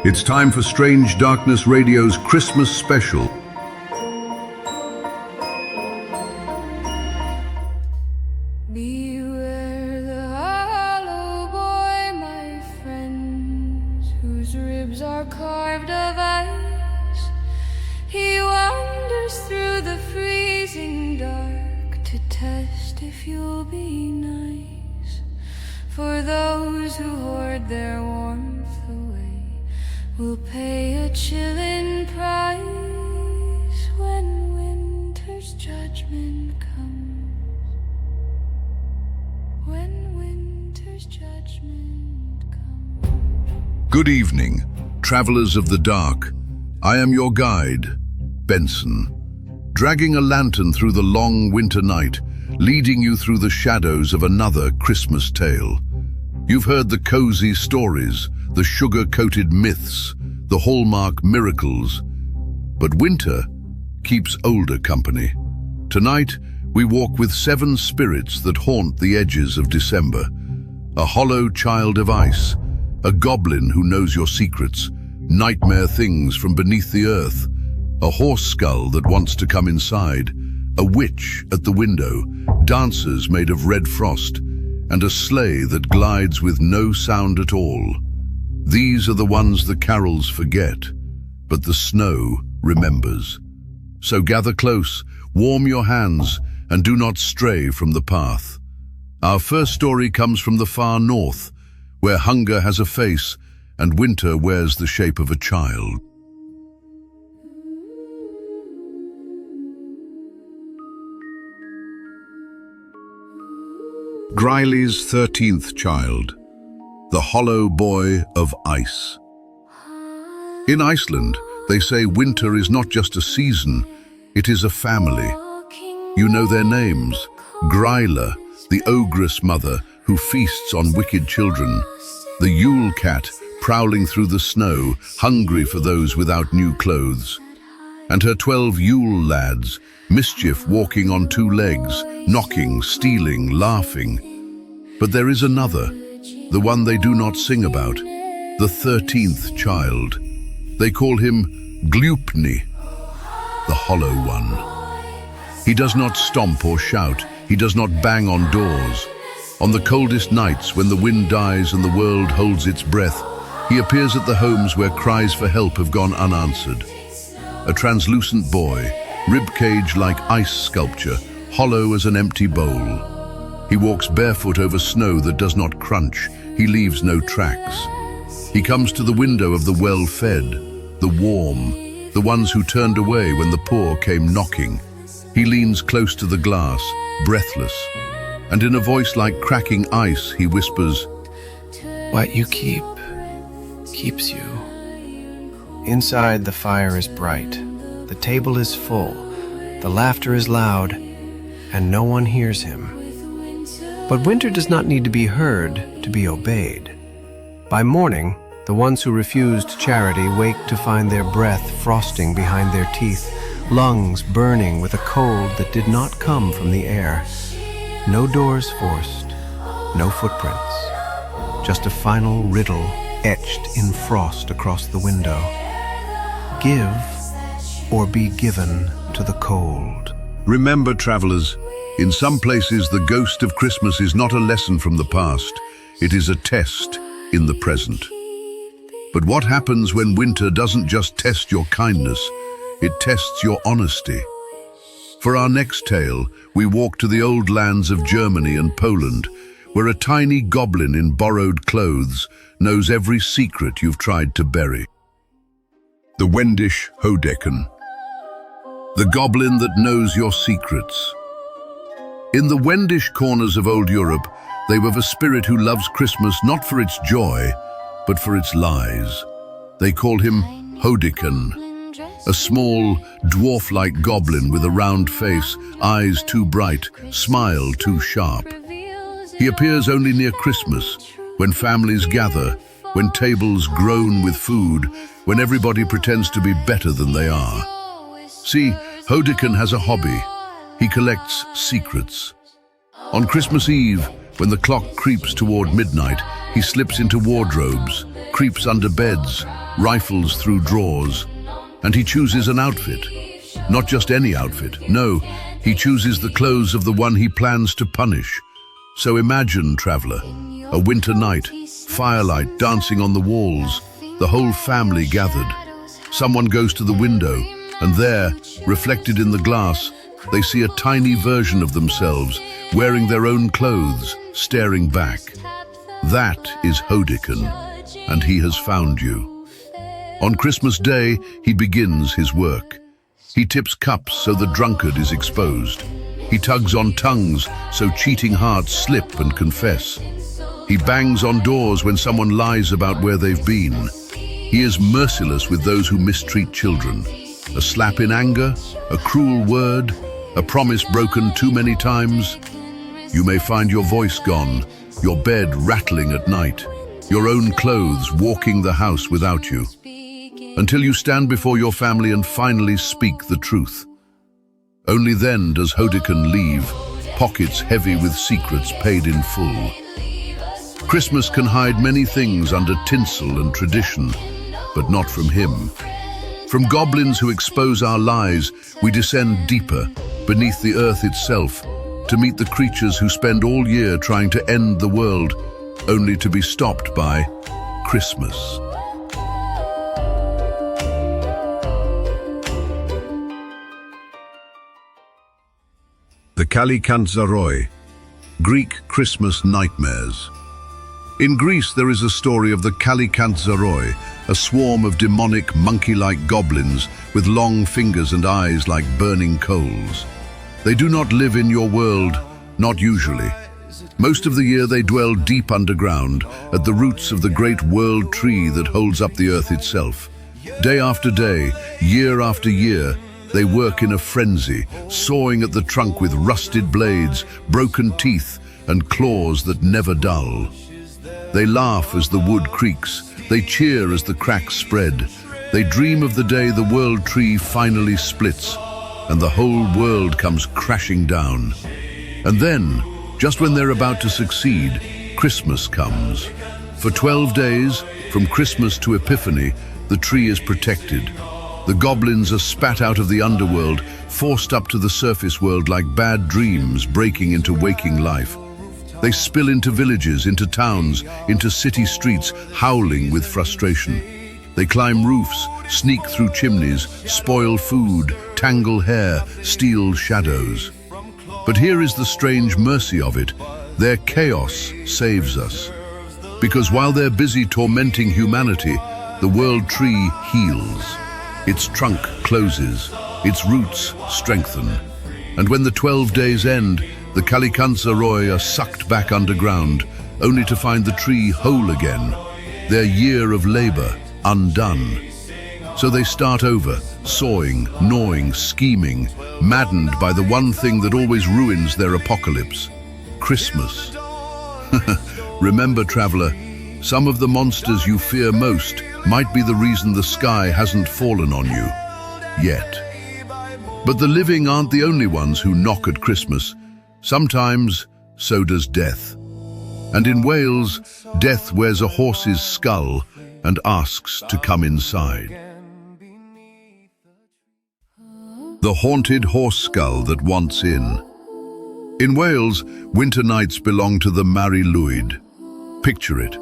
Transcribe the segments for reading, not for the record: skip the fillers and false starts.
It's time for Strange Darkness Radio's Christmas special. Beware the hollow boy, my friends, whose ribs are carved of ice. He wanders through the freezing dark to test if you'll be nice. For those who hoard their warmth away will pay a chilling price when winter's judgment comes. When winter's judgment comes. Good evening, travelers of the dark. I am your guide, Benson, dragging a lantern through the long winter night, leading you through the shadows of another Christmas tale. You've heard the cozy stories, the sugar-coated myths, the hallmark miracles. But winter keeps older company. Tonight, we walk with 7 spirits that haunt the edges of December. A hollow child of ice, a goblin who knows your secrets, nightmare things from beneath the earth, a horse skull that wants to come inside, a witch at the window, dancers made of red frost, and a sleigh that glides with no sound at all. These are the ones the carols forget, but the snow remembers. So gather close, warm your hands, and do not stray from the path. Our first story comes from the far north, where hunger has a face and winter wears the shape of a child. Gryli's 13th child, the hollow boy of ice. In Iceland, they say winter is not just a season, it is a family. You know their names: Gryla, the ogress mother who feasts on wicked children; the Yule cat, prowling through the snow, hungry for those without new clothes; and her 12 Yule lads, mischief walking on 2 legs, knocking, stealing, laughing. But there is another, the one they do not sing about, the 13th child. They call him Gljúpni, the hollow one. He does not stomp or shout, he does not bang on doors. On the coldest nights, when the wind dies and the world holds its breath, he appears at the homes where cries for help have gone unanswered. A translucent boy, ribcage like ice sculpture, hollow as an empty bowl. He walks barefoot over snow that does not crunch, he leaves no tracks. He comes to the window of the well-fed, the warm, the ones who turned away when the poor came knocking. He leans close to the glass, breathless, and in a voice like cracking ice, he whispers, "What you keep, keeps you." Inside, the fire is bright, the table is full, the laughter is loud, and no one hears him. But winter does not need to be heard to be obeyed. By morning, the ones who refused charity wake to find their breath frosting behind their teeth, lungs burning with a cold that did not come from the air. No doors forced, no footprints, just a final riddle etched in frost across the window. Give or be given to the cold. Remember, travelers, in some places the ghost of Christmas is not a lesson from the past, it is a test in the present. But what happens when winter doesn't just test your kindness, it tests your honesty? For our next tale, we walk to the old lands of Germany and Poland, where a tiny goblin in borrowed clothes knows every secret you've tried to bury. The Wendish Hodeken, the goblin that knows your secrets. In the Wendish corners of old Europe, they were a spirit who loves Christmas not for its joy, but for its lies. They call him Hodeken, a small, dwarf-like goblin with a round face, eyes too bright, smile too sharp. He appears only near Christmas, when families gather, when tables groan with food, when everybody pretends to be better than they are. See, Hodeken has a hobby. He collects secrets. On Christmas Eve, when the clock creeps toward midnight, He slips into wardrobes, creeps under beds, rifles through drawers, and he chooses an outfit. Not just any outfit, no, he chooses the clothes of the one he plans to punish. So imagine, traveler, a winter night, firelight dancing on the walls, the whole family gathered. Someone goes to the window, and there, reflected in the glass, they see a tiny version of themselves, wearing their own clothes, staring back. That is Hodeken, and he has found you. On Christmas Day, he begins his work. He tips cups so the drunkard is exposed. He tugs on tongues so cheating hearts slip and confess. He bangs on doors when someone lies about where they've been. He is merciless with those who mistreat children. A slap in anger, a cruel word, a promise broken too many times. You may find your voice gone, your bed rattling at night, your own clothes walking the house without you, until you stand before your family and finally speak the truth. Only then does Hodeken leave, pockets heavy with secrets paid in full. Christmas can hide many things under tinsel and tradition, but not from him. From goblins who expose our lies, we descend deeper, beneath the earth itself, to meet the creatures who spend all year trying to end the world, only to be stopped by Christmas. The Kallikantzaroi, Greek Christmas nightmares. In Greece, there is a story of the Kallikantzaroi, a swarm of demonic, monkey-like goblins with long fingers and eyes like burning coals. They do not live in your world, not usually. Most of the year they dwell deep underground, at the roots of the great world tree that holds up the earth itself. Day after day, year after year, they work in a frenzy, sawing at the trunk with rusted blades, broken teeth, and claws that never dull. They laugh as the wood creaks, they cheer as the cracks spread. They dream of the day the world tree finally splits, and the whole world comes crashing down. And then, just when they're about to succeed, Christmas comes. For 12 days, from Christmas to Epiphany, the tree is protected. The goblins are spat out of the underworld, forced up to the surface world like bad dreams breaking into waking life. They spill into villages, into towns, into city streets, howling with frustration. They climb roofs, sneak through chimneys, spoil food, tangle hair, steal shadows. But here is the strange mercy of it. Their chaos saves us. Because while they're busy tormenting humanity, the world tree heals. Its trunk closes, its roots strengthen. And when the 12 days end, the Kallikantzaroi are sucked back underground, only to find the tree whole again, their year of labor undone. So they start over, sawing, gnawing, scheming, maddened by the one thing that always ruins their apocalypse: Christmas. Remember, traveler, some of the monsters you fear most might be the reason the sky hasn't fallen on you yet. But the living aren't the only ones who knock at Christmas. Sometimes, so does death. And in Wales, death wears a horse's skull and asks to come inside. The haunted horse skull that wants in. In Wales, winter nights belong to the Mari Lwyd. Picture it.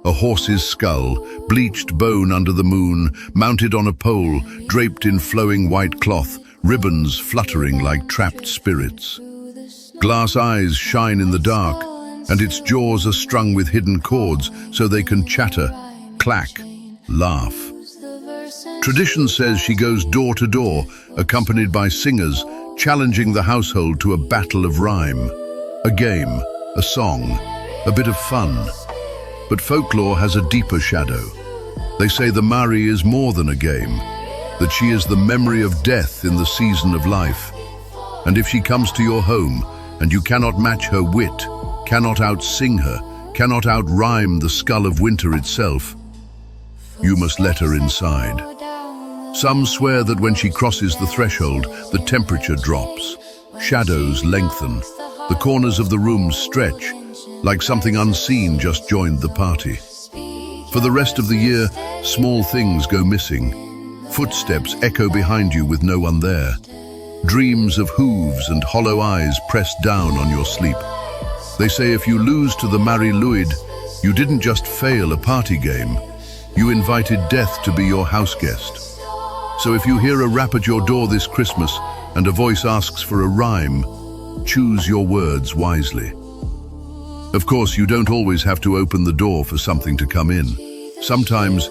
A horse's skull, bleached bone under the moon, mounted on a pole, draped in flowing white cloth, ribbons fluttering like trapped spirits. Glass eyes shine in the dark, and its jaws are strung with hidden cords so they can chatter, clack, laugh. Tradition says she goes door to door, accompanied by singers, challenging the household to a battle of rhyme. A game, a song, a bit of fun. But folklore has a deeper shadow. They say the Mari is more than a game, that she is the memory of death in the season of life. And if she comes to your home, and you cannot match her wit, cannot out-sing her, cannot out-rhyme the skull of winter itself, you must let her inside. Some swear that when she crosses the threshold, the temperature drops, shadows lengthen, the corners of the rooms stretch, like something unseen just joined the party. For the rest of the year, small things go missing. Footsteps echo behind you with no one there. Dreams of hooves and hollow eyes pressed down on your sleep. They say if you lose to the Mari Luid, you didn't just fail a party game, you invited death to be your house guest. So if you hear a rap at your door this Christmas and a voice asks for a rhyme, choose your words wisely. Of course, you don't always have to open the door for something to come in. Sometimes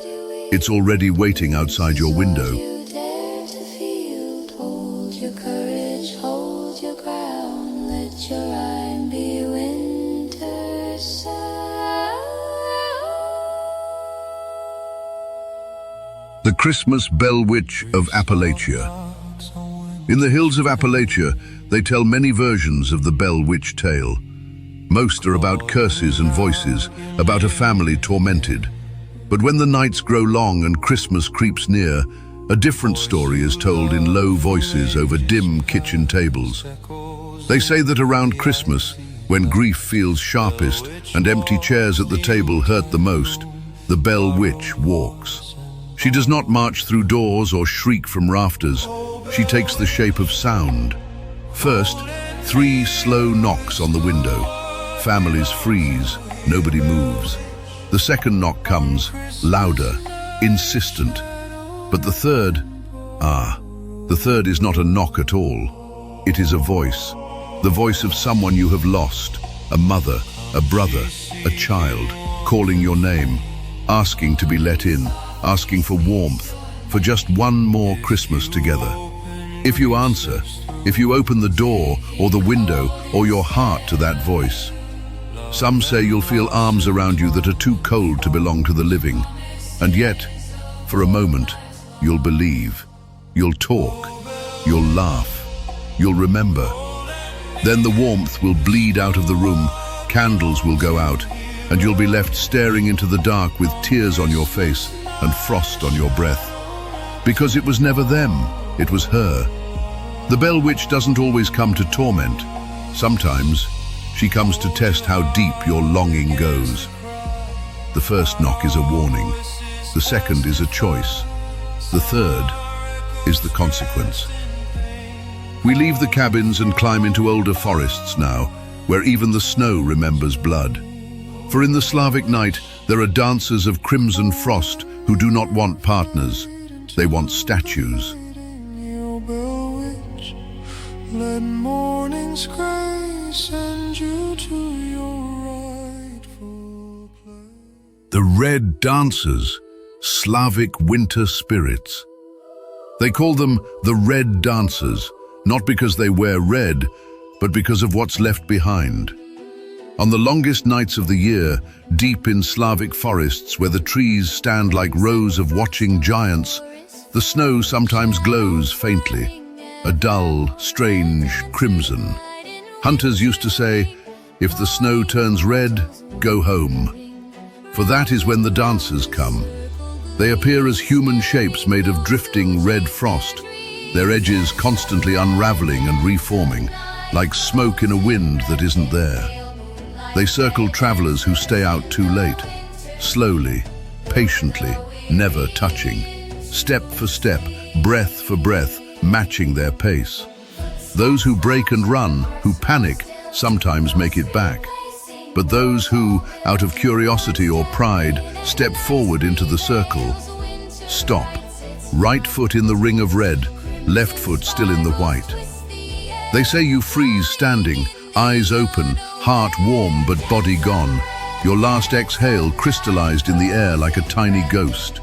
it's already waiting outside your window. You dare to feel, hold your courage, hold your ground, let your rhyme be winter's sound. The Christmas Bell Witch of Appalachia. In the hills of Appalachia, they tell many versions of the Bell Witch tale. Most are about curses and voices, about a family tormented. But when the nights grow long and Christmas creeps near, a different story is told in low voices over dim kitchen tables. They say that around Christmas, when grief feels sharpest and empty chairs at the table hurt the most, the Bell Witch walks. She does not march through doors or shriek from rafters. She takes the shape of sound. First, 3 slow knocks on the window. Families freeze, nobody moves. The second knock comes, louder, insistent. But the third is not a knock at all. It is a voice, the voice of someone you have lost, a mother, a brother, a child, calling your name, asking to be let in, asking for warmth, for just one more Christmas together. If you answer, if you open the door or the window or your heart to that voice, some say you'll feel arms around you that are too cold to belong to the living. And yet, for a moment, you'll believe, you'll talk, you'll laugh, you'll remember. Then the warmth will bleed out of the room, candles will go out, and you'll be left staring into the dark with tears on your face and frost on your breath. Because it was never them, it was her. The Bell Witch doesn't always come to torment. Sometimes, she comes to test how deep your longing goes. The first knock is a warning. The second is a choice. The third is the consequence. We leave the cabins and climb into older forests now, where even the snow remembers blood. For in the Slavic night, there are dancers of crimson frost who do not want partners. They want statues. Let morning's grace send you to your rightful place. The red dancers, Slavic winter spirits. They call them the red dancers, not because they wear red, but because of what's left behind. On the longest nights of the year, deep in Slavic forests where the trees stand like rows of watching giants, the snow sometimes glows faintly. A dull, strange crimson. Hunters used to say, if the snow turns red, go home. For that is when the dancers come. They appear as human shapes made of drifting red frost, their edges constantly unraveling and reforming, like smoke in a wind that isn't there. They circle travelers who stay out too late, slowly, patiently, never touching, step for step, breath for breath, matching their pace. Those who break and run, who panic, sometimes make it back. But those who, out of curiosity or pride, step forward into the circle, stop. Right foot in the ring of red, left foot still in the white. They say you freeze standing, eyes open, heart warm but body gone, your last exhale crystallized in the air like a tiny ghost.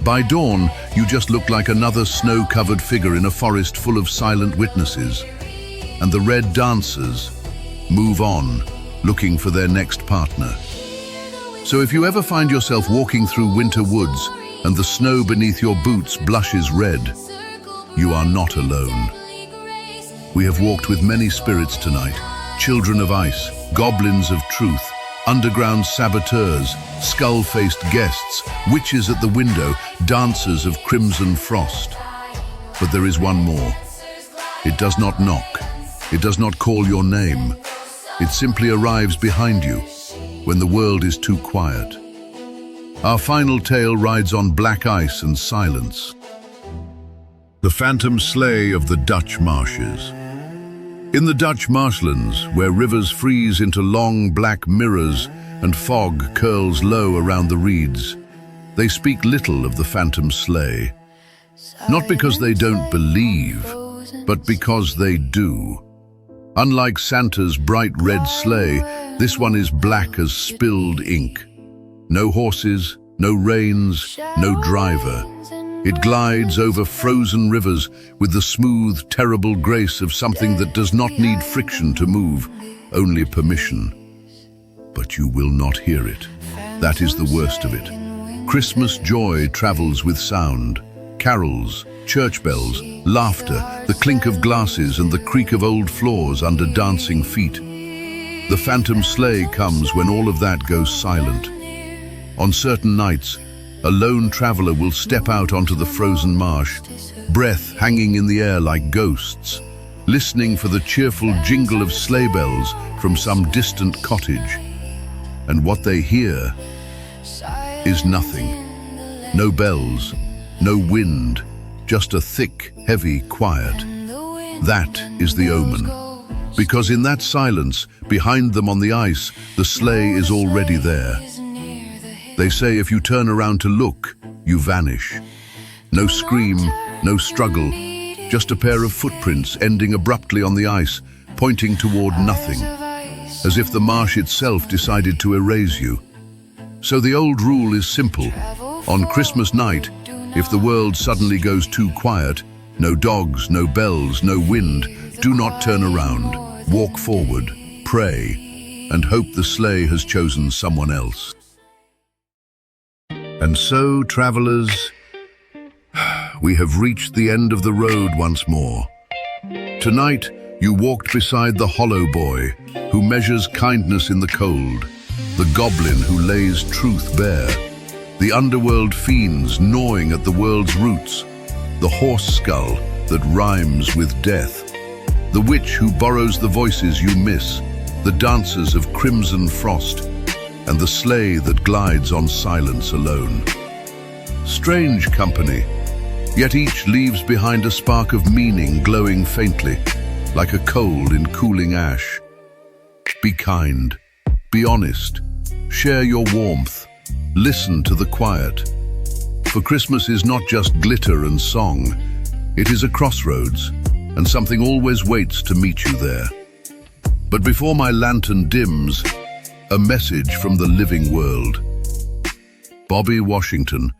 By dawn, you just look like another snow-covered figure in a forest full of silent witnesses. And the red dancers move on, looking for their next partner. So if you ever find yourself walking through winter woods and the snow beneath your boots blushes red, you are not alone. We have walked with many spirits tonight, children of ice, goblins of truth, underground saboteurs, skull-faced guests, witches at the window, dancers of crimson frost. But there is one more. It does not knock. It does not call your name. It simply arrives behind you when the world is too quiet. Our final tale rides on black ice and silence. The phantom sleigh of the Dutch marshes. In the Dutch marshlands, where rivers freeze into long black mirrors and fog curls low around the reeds, they speak little of the phantom sleigh. Not because they don't believe, but because they do. Unlike Santa's bright red sleigh, this one is black as spilled ink. No horses, no reins, no driver. It glides over frozen rivers with the smooth, terrible grace of something that does not need friction to move, only permission. But you will not hear it. That is the worst of it. Christmas joy travels with sound. Carols, church bells, laughter, the clink of glasses and the creak of old floors under dancing feet. The phantom sleigh comes when all of that goes silent. On certain nights, a lone traveler will step out onto the frozen marsh, breath hanging in the air like ghosts, listening for the cheerful jingle of sleigh bells from some distant cottage. And what they hear is nothing. No bells, no wind, just a thick, heavy quiet. That is the omen. Because in that silence, behind them on the ice, the sleigh is already there. They say if you turn around to look, you vanish. No scream, no struggle, just a pair of footprints ending abruptly on the ice, pointing toward nothing, as if the marsh itself decided to erase you. So the old rule is simple. On Christmas night, if the world suddenly goes too quiet, no dogs, no bells, no wind, do not turn around, walk forward, pray, and hope the sleigh has chosen someone else. And so, travelers, we have reached the end of the road once more. Tonight, you walked beside the hollow boy, who measures kindness in the cold, the goblin who lays truth bare, the underworld fiends gnawing at the world's roots, the horse skull that rhymes with death, the witch who borrows the voices you miss, the dancers of crimson frost, and the sleigh that glides on silence alone. Strange company, yet each leaves behind a spark of meaning glowing faintly, like a coal in cooling ash. Be kind, be honest, share your warmth, listen to the quiet. For Christmas is not just glitter and song, it is a crossroads, and something always waits to meet you there. But before my lantern dims, a message from the living world. Bobby Washington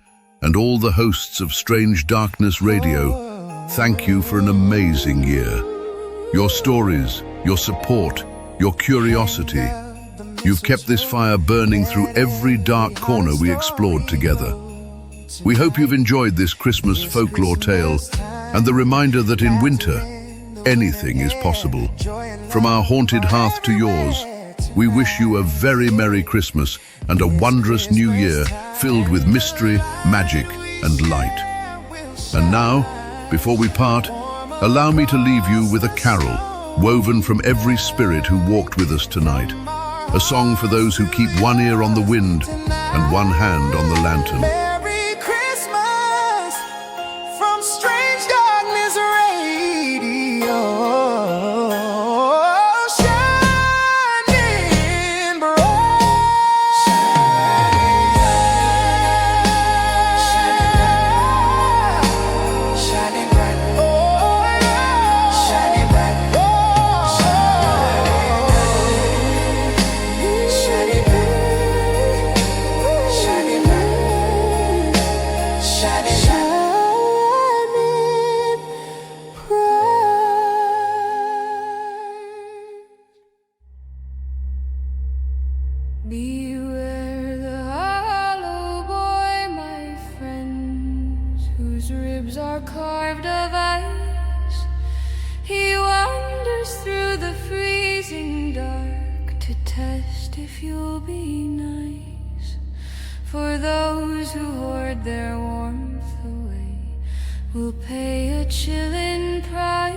and all the hosts of Strange Darkness Radio, thank you for an amazing year. Your stories, your support, your curiosity, you've kept this fire burning through every dark corner we explored together. We hope you've enjoyed this Christmas folklore tale and the reminder that in winter, anything is possible. From our haunted hearth to yours, we wish you a very Merry Christmas and a wondrous New Year filled with mystery, magic, and light. And now, before we part, allow me to leave you with a carol woven from every spirit who walked with us tonight. A song for those who keep one ear on the wind and one hand on the lantern. Merry Christmas from Strange Darkness Radio. Shining bright. Shining bright. Oh, yeah. Shining bright. Oh, shining bright. Shining bright. Shining Beware the hollow boy, my friends, whose ribs are carved of ice. He wanders through the freezing dark to test if you'll be nice. For those who hoard their warmth away will pay a chilling price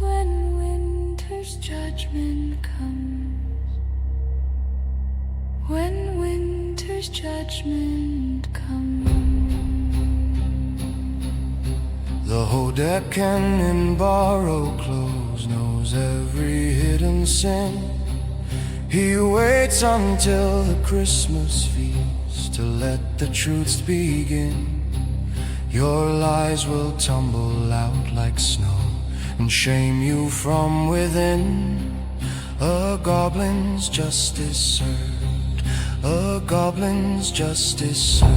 when winter's judgment judgment comes, when winter's judgment comes. The Hodeken in borrowed clothes knows every hidden sin. He waits until the Christmas feast to let the truths begin. Your lies will tumble out like snow and shame you from within. A goblin's justice served, a goblin's justice served.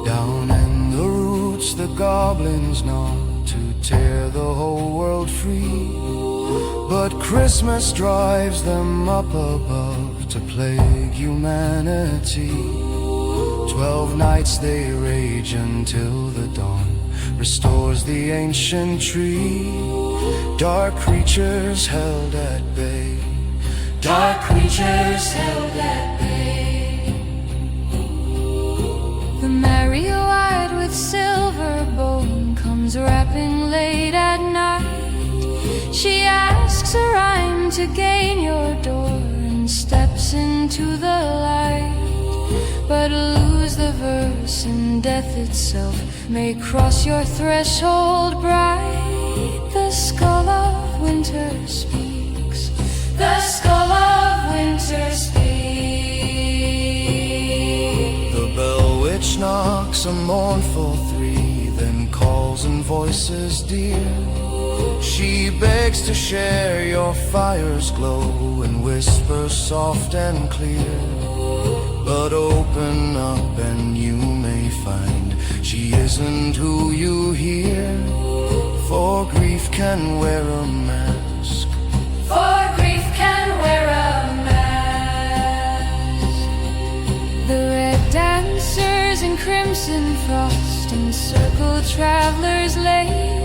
Down in the roots the goblins gnaw to tear the whole world free. But Christmas drives them up above to plague humanity. 12 nights they rage until the dawn restores the ancient tree. Dark creatures held at bay, dark creatures held at bay. The Mary-O-eyed with silver bone comes rapping late at night. She asks a rhyme to gain your door and steps into the light. But lose the verse and death itself may cross your threshold bright. The skull of winter speaks, the skull of winter speaks. The bell which knocks a mournful 3, then calls in voices dear. She begs to share your fire's glow and whispers soft and clear. But open up and you may find she isn't who you hear. For grief can wear a mask, for grief can wear a mask. The red dancers in crimson frost encircle travelers late.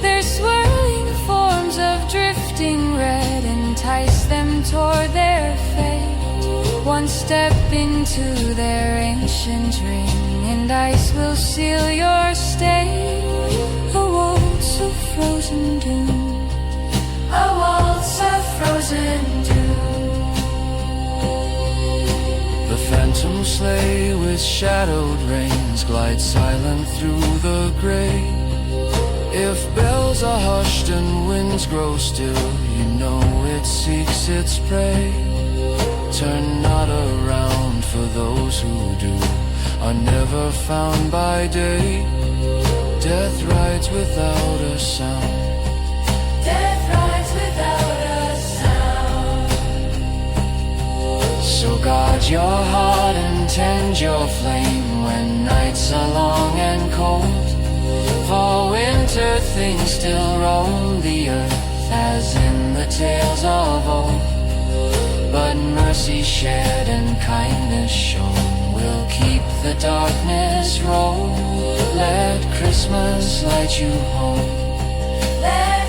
Their swirling forms of drifting red entice them toward their fate. One step into their ancient ring, and ice will seal your stay. A waltz of frozen doom, a waltz of frozen doom. the phantom sleigh with shadowed reins glides silent through the gray. If bells are hushed and winds grow still, you know it seeks its prey. Turn not around, for those who do are never found by day. Death rides without a sound, Death rides without a sound. so guard your heart and tend your flame when nights are long and cold. For winter things still roam the earth as in the tales of old. But mercy shared and kindness shown will keep the darkness roll. Let Christmas light you home. Let